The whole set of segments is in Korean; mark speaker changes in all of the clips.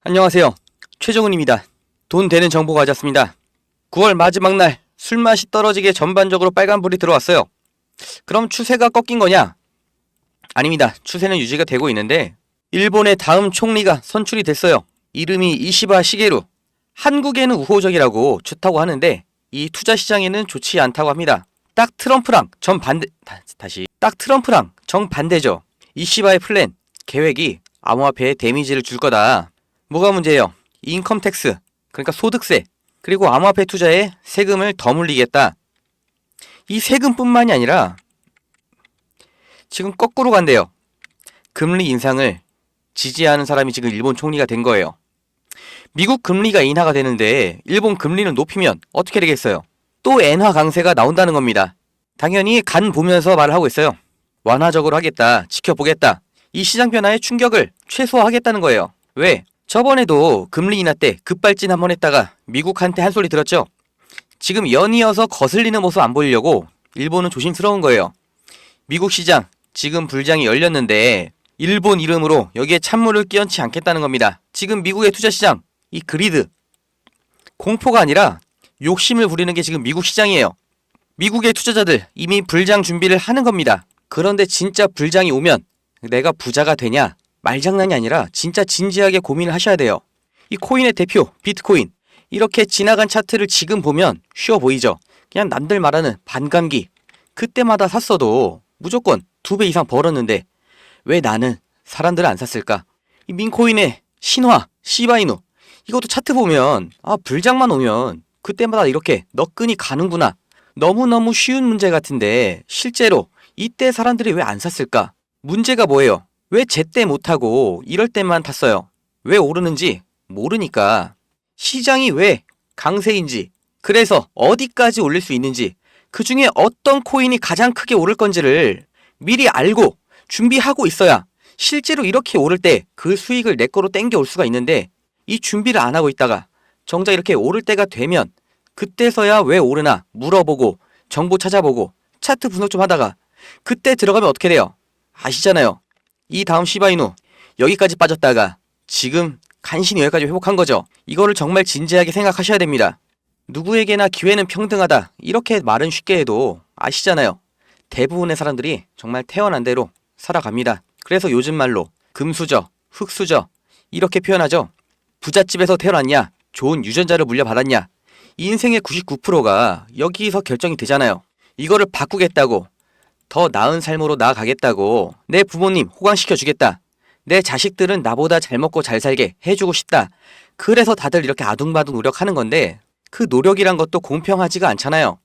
Speaker 1: 안녕하세요. 최정훈입니다. 돈 되는 정보 가졌습니다. 9월 마지막 날 술맛이 떨어지게 전반적으로 빨간불이 들어왔어요. 그럼 추세가 꺾인 거냐? 아닙니다. 추세는 유지가 되고 있는데 일본의 다음 총리가 선출이 됐어요. 이름이 이시바 시게루. 한국에는 우호적이라고 좋다고 하는데 이 투자 시장에는 좋지 않다고 합니다. 딱 트럼프랑 정반대죠. 이시바의 플랜, 계획이 암호화폐에 데미지를 줄 거다. 뭐가 문제예요? 인컴텍스, 그러니까 소득세, 그리고 암호화폐 투자에 세금을 더 물리겠다. 이 세금뿐만이 아니라 지금 거꾸로 간대요. 금리 인상을 지지하는 사람이 지금 일본 총리가 된 거예요. 미국 금리가 인하가 되는데 일본 금리는 높이면 어떻게 되겠어요? 또 엔화 강세가 나온다는 겁니다. 당연히 간 보면서 말을 하고 있어요. 완화적으로 하겠다, 지켜보겠다. 이 시장 변화의 충격을 최소화하겠다는 거예요. 왜? 저번에도 금리 인하 때 급발진 한번 했다가 미국한테 한 소리 들었죠? 지금 연이어서 거슬리는 모습 안 보이려고 일본은 조심스러운 거예요. 미국 시장 지금 불장이 열렸는데 일본 이름으로 여기에 찬물을 끼얹지 않겠다는 겁니다. 지금 미국의 투자 시장, 이 그리드, 공포가 아니라 욕심을 부리는 게 지금 미국 시장이에요. 미국의 투자자들 이미 불장 준비를 하는 겁니다. 그런데 진짜 불장이 오면 내가 부자가 되냐? 말장난이 아니라 진짜 진지하게 고민을 하셔야 돼요. 이 코인의 대표 비트코인, 이렇게 지나간 차트를 지금 보면 쉬워 보이죠? 그냥 남들 말하는 반감기, 그때마다 샀어도 무조건 2배 이상 벌었는데 왜 나는 사람들은 안 샀을까? 이 민코인의 신화, 시바이누, 이것도 차트 보면 불장만 오면 그때마다 이렇게 너끈이 가는구나. 너무너무 쉬운 문제 같은데 실제로 이때 사람들이 왜 안 샀을까? 문제가 뭐예요? 왜 제때 못하고 이럴 때만 탔어요? 왜 오르는지 모르니까. 시장이 왜 강세인지, 그래서 어디까지 올릴 수 있는지, 그 중에 어떤 코인이 가장 크게 오를 건지를 미리 알고 준비하고 있어야 실제로 이렇게 오를 때 그 수익을 내 거로 땡겨올 수가 있는데, 이 준비를 안 하고 있다가 정작 이렇게 오를 때가 되면 그때서야 왜 오르나 물어보고 정보 찾아보고 차트 분석 좀 하다가 그때 들어가면 어떻게 돼요? 아시잖아요. 이 다음 시바이누 여기까지 빠졌다가 지금 간신히 여기까지 회복한 거죠. 이거를 정말 진지하게 생각하셔야 됩니다. 누구에게나 기회는 평등하다, 이렇게 말은 쉽게 해도 아시잖아요. 대부분의 사람들이 정말 태어난 대로 살아갑니다. 그래서 요즘 말로 금수저, 흙수저 이렇게 표현하죠. 부잣집에서 태어났냐, 좋은 유전자를 물려받았냐, 인생의 99%가 여기서 결정이 되잖아요. 이거를 바꾸겠다고, 더 나은 삶으로 나아가겠다고, 내 부모님 호강시켜주겠다, 내 자식들은 나보다 잘 먹고 잘 살게 해주고 싶다, 그래서 다들 이렇게 아둥바둥 노력하는 건데, 그 노력이란 것도 공평하지가 않잖아요.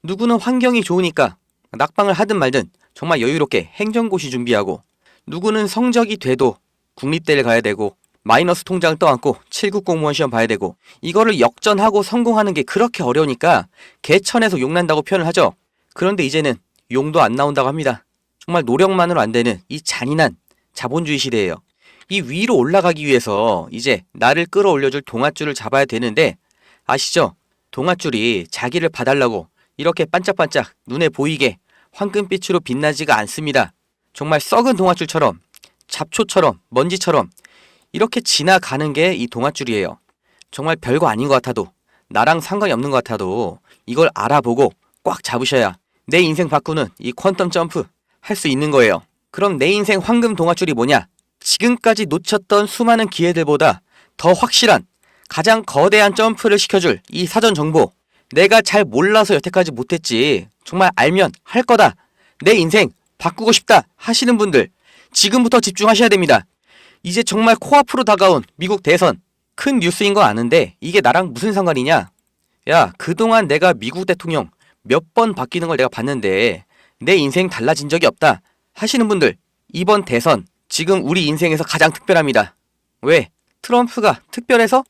Speaker 1: 누구는 환경이 좋으니까 낙방을 하든 말든 정말 여유롭게 행정고시 준비하고, 누구는 성적이 돼도 국립대를 가야 되고 마이너스 통장을 떠안고 7급 공무원 시험 봐야 되고, 이거를 역전하고 성공하는 게 그렇게 어려우니까 개천에서 용난다고 표현을 하죠. 그런데 이제는 용도 안 나온다고 합니다. 정말 노력만으로 안 되는 이 잔인한 자본주의 시대예요. 이 위로 올라가기 위해서 이제 나를 끌어올려줄 동아줄을 잡아야 되는데, 아시죠? 동아줄이 자기를 봐달라고 이렇게 반짝반짝 눈에 보이게 황금빛으로 빛나지가 않습니다. 정말 썩은 동아줄처럼, 잡초처럼, 먼지처럼 이렇게 지나가는 게 이 동아줄이에요. 정말 별거 아닌 것 같아도, 나랑 상관이 없는 것 같아도 이걸 알아보고 꽉 잡으셔야 내 인생 바꾸는 이 퀀텀 점프 할 수 있는 거예요. 그럼 내 인생 황금 동아줄이 뭐냐? 지금까지 놓쳤던 수많은 기회들보다 더 확실한, 가장 거대한 점프를 시켜줄 이 사전 정보. 내가 잘 몰라서 여태까지 못했지, 정말 알면 할 거다, 내 인생 바꾸고 싶다 하시는 분들 지금부터 집중하셔야 됩니다. 이제 정말 코앞으로 다가온 미국 대선, 큰 뉴스인 거 아는데 이게 나랑 무슨 상관이냐? 야, 그동안 내가 미국 대통령 몇 번 바뀌는 걸 내가 봤는데 내 인생 달라진 적이 없다 하시는 분들, 이번 대선 지금 우리 인생에서 가장 특별합니다. 왜? 트럼프가 특별해서?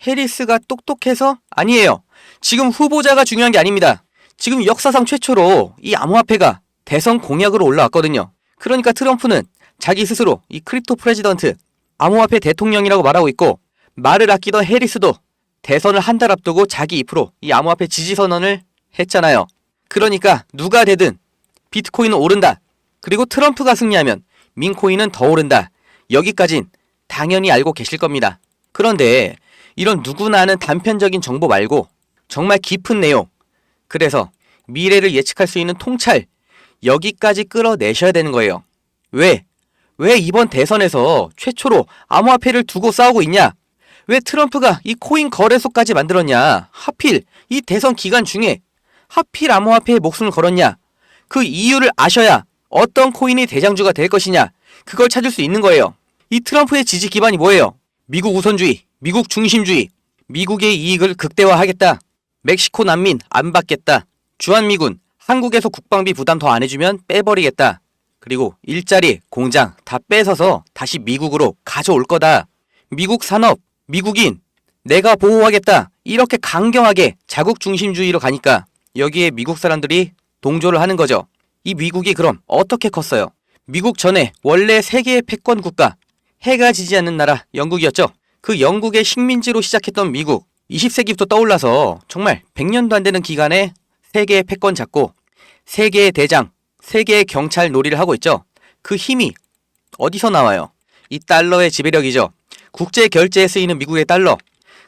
Speaker 1: 해리스가 똑똑해서? 아니에요. 지금 후보자가 중요한 게 아닙니다. 지금 역사상 최초로 이 암호화폐가 대선 공약으로 올라왔거든요. 그러니까 트럼프는 자기 스스로 이 크립토 프레지던트, 암호화폐 대통령이라고 말하고 있고, 말을 아끼던 해리스도 대선을 한 달 앞두고 자기 입으로 이 암호화폐 지지 선언을 했잖아요. 그러니까 누가 되든 비트코인은 오른다, 그리고 트럼프가 승리하면 민코인은 더 오른다, 여기까진 당연히 알고 계실 겁니다. 그런데 이런 누구나 아는 단편적인 정보 말고 정말 깊은 내용, 그래서 미래를 예측할 수 있는 통찰, 여기까지 끌어내셔야 되는 거예요. 왜? 왜 이번 대선에서 최초로 암호화폐를 두고 싸우고 있냐? 왜 트럼프가 이 코인 거래소까지 만들었냐? 하필 이 대선 기간 중에 하필 암호화폐에 목숨을 걸었냐? 그 이유를 아셔야 어떤 코인이 대장주가 될 것이냐? 그걸 찾을 수 있는 거예요. 이 트럼프의 지지 기반이 뭐예요? 미국 우선주의, 미국 중심주의, 미국의 이익을 극대화하겠다. 멕시코 난민 안 받겠다. 주한미군, 한국에서 국방비 부담 더 안 해주면 빼버리겠다. 그리고 일자리, 공장 다 뺏어서 다시 미국으로 가져올 거다. 미국 산업, 미국인, 내가 보호하겠다. 이렇게 강경하게 자국 중심주의로 가니까 여기에 미국 사람들이 동조를 하는 거죠. 이 미국이 그럼 어떻게 컸어요? 미국 전에 원래 세계의 패권 국가, 해가 지지 않는 나라 영국이었죠. 그 영국의 식민지로 시작했던 미국, 20세기부터 떠올라서 정말 100년도 안 되는 기간에 세계의 패권 잡고 세계의 대장, 세계의 경찰 놀이를 하고 있죠. 그 힘이 어디서 나와요? 이 달러의 지배력이죠. 국제 결제에 쓰이는 미국의 달러.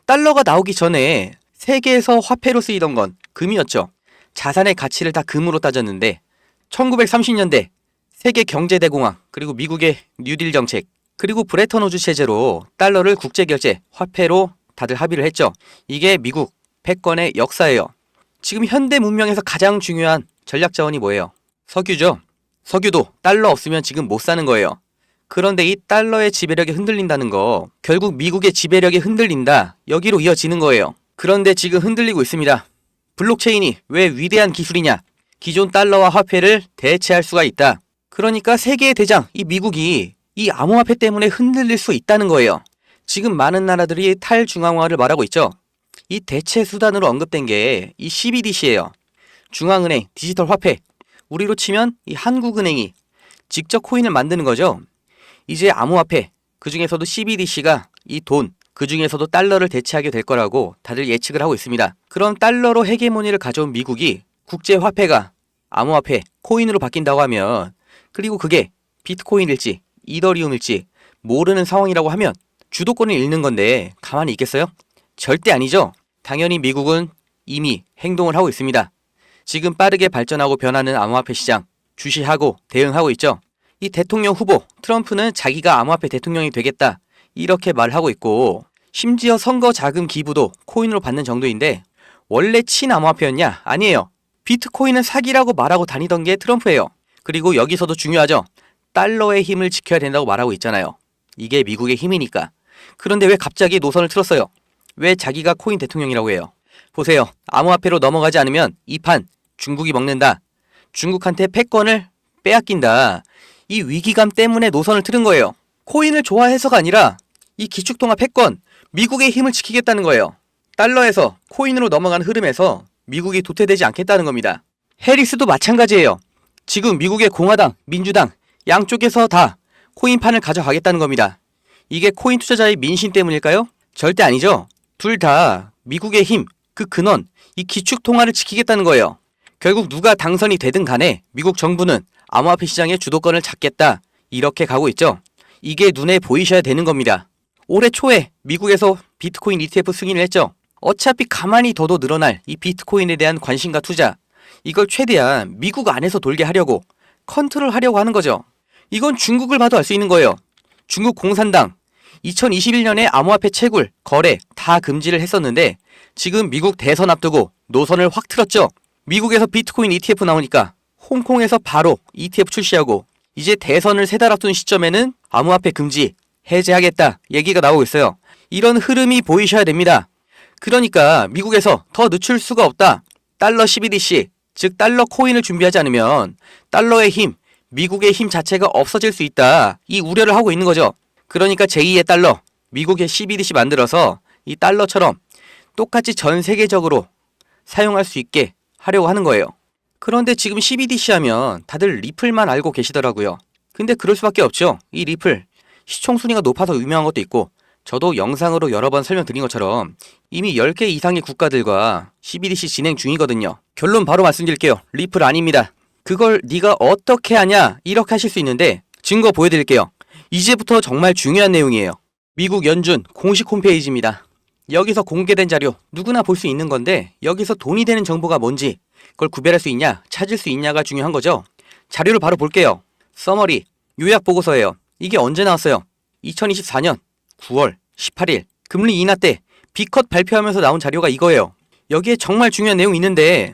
Speaker 1: 달러가 나오기 전에 세계에서 화폐로 쓰이던 건 금이었죠. 자산의 가치를 다 금으로 따졌는데 1930년대 세계 경제대공황, 그리고 미국의 뉴딜 정책, 그리고 브레턴 우즈 체제로 달러를 국제 결제, 화폐로 다들 합의를 했죠. 이게 미국 패권의 역사예요. 지금 현대 문명에서 가장 중요한 전략 자원이 뭐예요? 석유죠. 석유도 달러 없으면 지금 못 사는 거예요. 그런데 이 달러의 지배력이 흔들린다는 거, 결국 미국의 지배력이 흔들린다, 여기로 이어지는 거예요. 그런데 지금 흔들리고 있습니다. 블록체인이 왜 위대한 기술이냐? 기존 달러와 화폐를 대체할 수가 있다. 그러니까 세계의 대장, 이 미국이 이 암호화폐 때문에 흔들릴 수 있다는 거예요. 지금 많은 나라들이 탈중앙화를 말하고 있죠. 이 대체 수단으로 언급된 게 이 CBDC예요. 중앙은행 디지털 화폐. 우리로 치면 이 한국은행이 직접 코인을 만드는 거죠. 이제 암호화폐, 그 중에서도 CBDC가 이 돈, 그 중에서도 달러를 대체하게 될 거라고 다들 예측을 하고 있습니다. 그럼 달러로 헤게모니를 가져온 미국이 국제화폐가 암호화폐, 코인으로 바뀐다고 하면, 그리고 그게 비트코인일지 이더리움일지 모르는 상황이라고 하면 주도권을 잃는 건데 가만히 있겠어요? 절대 아니죠. 당연히 미국은 이미 행동을 하고 있습니다. 지금 빠르게 발전하고 변하는 암호화폐 시장 주시하고 대응하고 있죠. 이 대통령 후보 트럼프는 자기가 암호화폐 대통령이 되겠다 이렇게 말하고 있고, 심지어 선거 자금 기부도 코인으로 받는 정도인데 원래 친암호화폐였냐? 아니에요. 비트코인은 사기라고 말하고 다니던 게 트럼프예요. 그리고 여기서도 중요하죠. 달러의 힘을 지켜야 된다고 말하고 있잖아요. 이게 미국의 힘이니까. 그런데 왜 갑자기 노선을 틀었어요? 왜 자기가 코인 대통령이라고 해요? 보세요. 암호화폐로 넘어가지 않으면 이 판 중국이 먹는다. 중국한테 패권을 빼앗긴다. 이 위기감 때문에 노선을 틀은 거예요. 코인을 좋아해서가 아니라 이 기축통화 패권, 미국의 힘을 지키겠다는 거예요. 달러에서 코인으로 넘어가는 흐름에서 미국이 도태되지 않겠다는 겁니다. 해리스도 마찬가지예요. 지금 미국의 공화당, 민주당 양쪽에서 다 코인판을 가져가겠다는 겁니다. 이게 코인 투자자의 민심 때문일까요? 절대 아니죠. 둘 다 미국의 힘, 그 근원, 이 기축통화를 지키겠다는 거예요. 결국 누가 당선이 되든 간에 미국 정부는 암호화폐 시장의 주도권을 잡겠다, 이렇게 가고 있죠. 이게 눈에 보이셔야 되는 겁니다. 올해 초에 미국에서 비트코인 ETF 승인을 했죠. 어차피 가만히 둬도 늘어날 이 비트코인에 대한 관심과 투자, 이걸 최대한 미국 안에서 돌게 하려고 컨트롤하려고 하는 거죠. 이건 중국을 봐도 알 수 있는 거예요. 중국 공산당 2021년에 암호화폐 채굴, 거래 다 금지를 했었는데 지금 미국 대선 앞두고 노선을 확 틀었죠. 미국에서 비트코인 ETF 나오니까 홍콩에서 바로 ETF 출시하고, 이제 대선을 3달 앞둔 시점에는 암호화폐 금지, 해제하겠다 얘기가 나오고 있어요. 이런 흐름이 보이셔야 됩니다. 그러니까 미국에서 더 늦출 수가 없다. 달러 CBDC, 즉 달러 코인을 준비하지 않으면 달러의 힘, 미국의 힘 자체가 없어질 수 있다, 이 우려를 하고 있는 거죠. 그러니까 제2의 달러, 미국의 CBDC 만들어서 이 달러처럼 똑같이 전 세계적으로 사용할 수 있게 하려고 하는 거예요. 그런데 지금 CBDC 하면 다들 리플만 알고 계시더라고요. 근데 그럴 수밖에 없죠. 이 리플 시총 순위가 높아서 유명한 것도 있고, 저도 영상으로 여러 번 설명드린 것처럼 이미 10개 이상의 국가들과 CBDC 진행 중이거든요. 결론 바로 말씀드릴게요. 리플 아닙니다. 그걸 네가 어떻게 하냐 이렇게 하실 수 있는데 증거 보여드릴게요. 이제부터 정말 중요한 내용이에요. 미국 연준 공식 홈페이지입니다. 여기서 공개된 자료 누구나 볼 수 있는 건데 여기서 돈이 되는 정보가 뭔지 그걸 구별할 수 있냐 찾을 수 있냐가 중요한 거죠. 자료를 바로 볼게요. 서머리 요약 보고서예요. 이게 언제 나왔어요? 2024년 9월 18일 금리 인하 때 B컷 발표하면서 나온 자료가 이거예요. 여기에 정말 중요한 내용이 있는데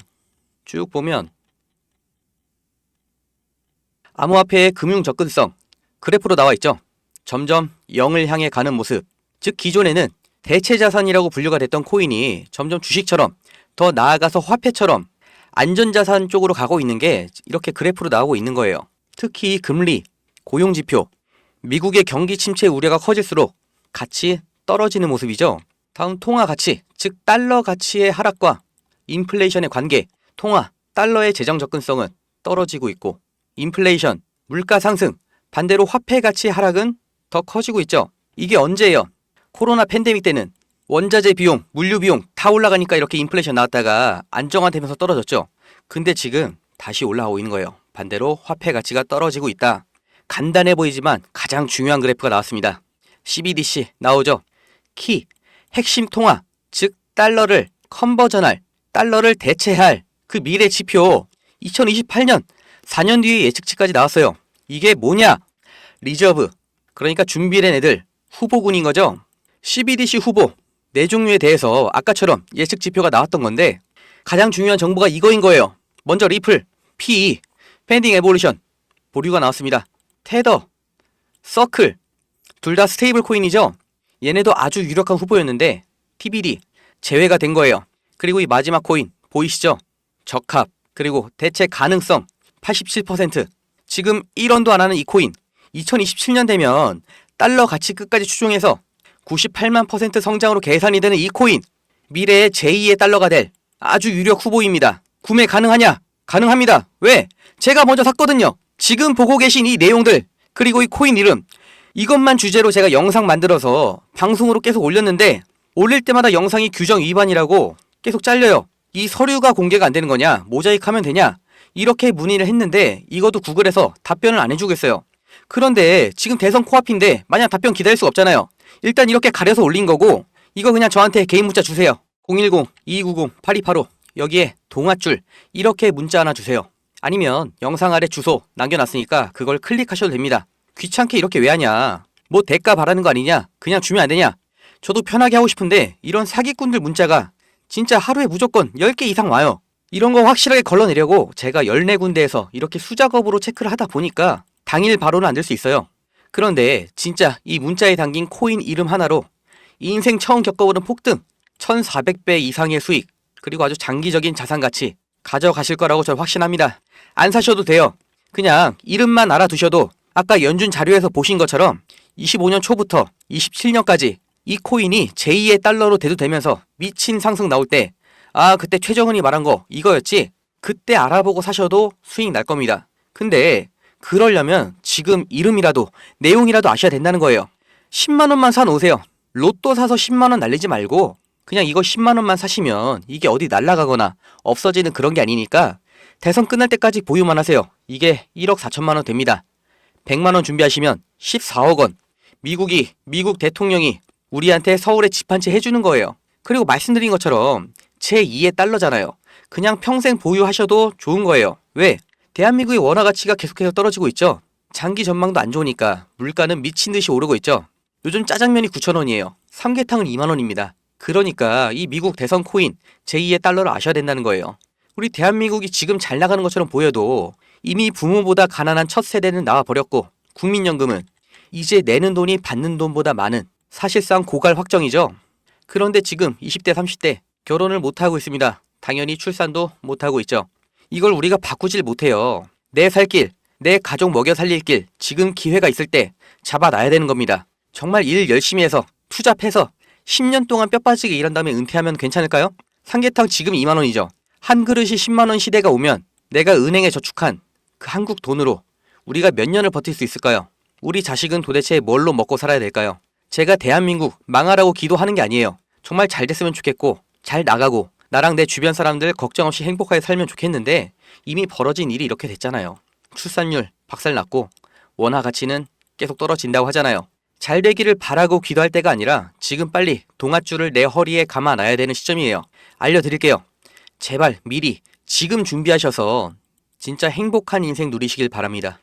Speaker 1: 쭉 보면 암호화폐의 금융 접근성 그래프로 나와 있죠. 점점 0을 향해 가는 모습. 즉 기존에는 대체 자산이라고 분류가 됐던 코인이 점점 주식처럼 더 나아가서 화폐처럼 안전자산 쪽으로 가고 있는 게 이렇게 그래프로 나오고 있는 거예요. 특히 금리, 고용지표, 미국의 경기 침체 우려가 커질수록 같이 떨어지는 모습이죠. 다음 통화 가치, 즉 달러 가치의 하락과 인플레이션의 관계, 통화, 달러의 재정 접근성은 떨어지고 있고 인플레이션, 물가 상승, 반대로 화폐 가치의 하락은 더 커지고 있죠. 이게 언제예요? 코로나 팬데믹 때는 원자재 비용, 물류 비용 다 올라가니까 이렇게 인플레이션 나왔다가 안정화되면서 떨어졌죠. 근데 지금 다시 올라오고 있는 거예요. 반대로 화폐 가치가 떨어지고 있다. 간단해 보이지만 가장 중요한 그래프가 나왔습니다. CBDC 나오죠. 키, 핵심 통화, 즉 달러를 컨버전할, 달러를 대체할 그 미래 지표 2028년 4년 뒤의 예측치까지 나왔어요. 이게 뭐냐? 리저브, 그러니까 준비된 애들, 후보군인 거죠. CBDC 후보 4종류에 대해서 아까처럼 예측 지표가 나왔던 건데 가장 중요한 정보가 이거인 거예요. 먼저 리플, PE, 펜딩 에볼루션 보류가 나왔습니다. 테더, 서클 둘 다 스테이블 코인이죠. 얘네도 아주 유력한 후보였는데 TBD 제외가 된 거예요. 그리고 이 마지막 코인 보이시죠? 적합 그리고 대체 가능성 87%. 지금 1원도 안 하는 이 코인 2027년 되면 달러 가치 끝까지 추종해서 98만 % 성장으로 계산이 되는 이 코인 미래의 제2의 달러가 될 아주 유력 후보입니다. 구매 가능하냐? 가능합니다. 왜? 제가 먼저 샀거든요. 지금 보고 계신 이 내용들 그리고 이 코인 이름 이것만 주제로 제가 영상 만들어서 방송으로 계속 올렸는데 올릴 때마다 영상이 규정 위반이라고 계속 잘려요. 이 서류가 공개가 안 되는 거냐? 모자이크하면 되냐? 이렇게 문의를 했는데 이것도 구글에서 답변을 안 해주겠어요. 그런데 지금 대선 코앞인데 마냥 답변 기다릴 수 없잖아요. 일단 이렇게 가려서 올린 거고 이거 그냥 저한테 개인 문자 주세요. 010-2290-8285 여기에 동아줄 이렇게 문자 하나 주세요. 아니면 영상 아래 주소 남겨놨으니까 그걸 클릭하셔도 됩니다. 귀찮게 이렇게 왜 하냐? 뭐 대가 바라는 거 아니냐? 그냥 주면 안 되냐? 저도 편하게 하고 싶은데 이런 사기꾼들 문자가 진짜 하루에 무조건 10개 이상 와요. 이런 거 확실하게 걸러내려고 제가 14군데에서 이렇게 수작업으로 체크를 하다 보니까 당일 바로는 안 될 수 있어요. 그런데 진짜 이 문자에 담긴 코인 이름 하나로 인생 처음 겪어보는 폭등 1400배 이상의 수익 그리고 아주 장기적인 자산 가치 가져가실 거라고 저는 확신합니다. 안 사셔도 돼요. 그냥 이름만 알아두셔도 아까 연준 자료에서 보신 것처럼 25년 초부터 27년까지 이 코인이 제2의 달러로 대두되면서 미친 상승 나올 때 아 그때 최정은이 말한 거 이거였지? 그때 알아보고 사셔도 수익 날 겁니다. 근데 그러려면 지금 이름이라도 내용이라도 아셔야 된다는 거예요. 10만원만 사놓으세요. 로또 사서 10만원 날리지 말고 그냥 이거 10만원만 사시면 이게 어디 날아가거나 없어지는 그런 게 아니니까 대선 끝날 때까지 보유만 하세요. 이게 1억 4천만원 됩니다. 100만원 준비하시면 14억원 미국 대통령이 우리한테 서울에 집 한 채 해주는 거예요. 그리고 말씀드린 것처럼 제2의 달러잖아요. 그냥 평생 보유하셔도 좋은 거예요. 왜? 대한민국의 원화 가치가 계속해서 떨어지고 있죠. 장기 전망도 안 좋으니까 물가는 미친 듯이 오르고 있죠. 요즘 짜장면이 9,000원이에요. 삼계탕은 2만원입니다. 그러니까 이 미국 대선 코인 제2의 달러를 아셔야 된다는 거예요. 우리 대한민국이 지금 잘 나가는 것처럼 보여도 이미 부모보다 가난한 첫 세대는 나와버렸고 국민연금은 이제 내는 돈이 받는 돈보다 많은 사실상 고갈 확정이죠. 그런데 지금 20대 30대 결혼을 못하고 있습니다. 당연히 출산도 못하고 있죠. 이걸 우리가 바꾸질 못해요. 내 살 길, 내 가족 먹여 살릴 길 지금 기회가 있을 때 잡아놔야 되는 겁니다. 정말 일 열심히 해서 투잡해서 10년 동안 뼈 빠지게 일한 다음에 은퇴하면 괜찮을까요? 삼계탕 지금 2만원이죠. 한 그릇이 10만원 시대가 오면 내가 은행에 저축한 그 한국 돈으로 우리가 몇 년을 버틸 수 있을까요? 우리 자식은 도대체 뭘로 먹고 살아야 될까요? 제가 대한민국 망하라고 기도하는 게 아니에요. 정말 잘 됐으면 좋겠고 잘 나가고 나랑 내 주변 사람들 걱정 없이 행복하게 살면 좋겠는데 이미 벌어진 일이 이렇게 됐잖아요. 출산율 박살났고 원화 가치는 계속 떨어진다고 하잖아요. 잘 되기를 바라고 기도할 때가 아니라 지금 빨리 동아줄을 내 허리에 감아놔야 되는 시점이에요. 알려드릴게요. 제발 미리 지금 준비하셔서 진짜 행복한 인생 누리시길 바랍니다.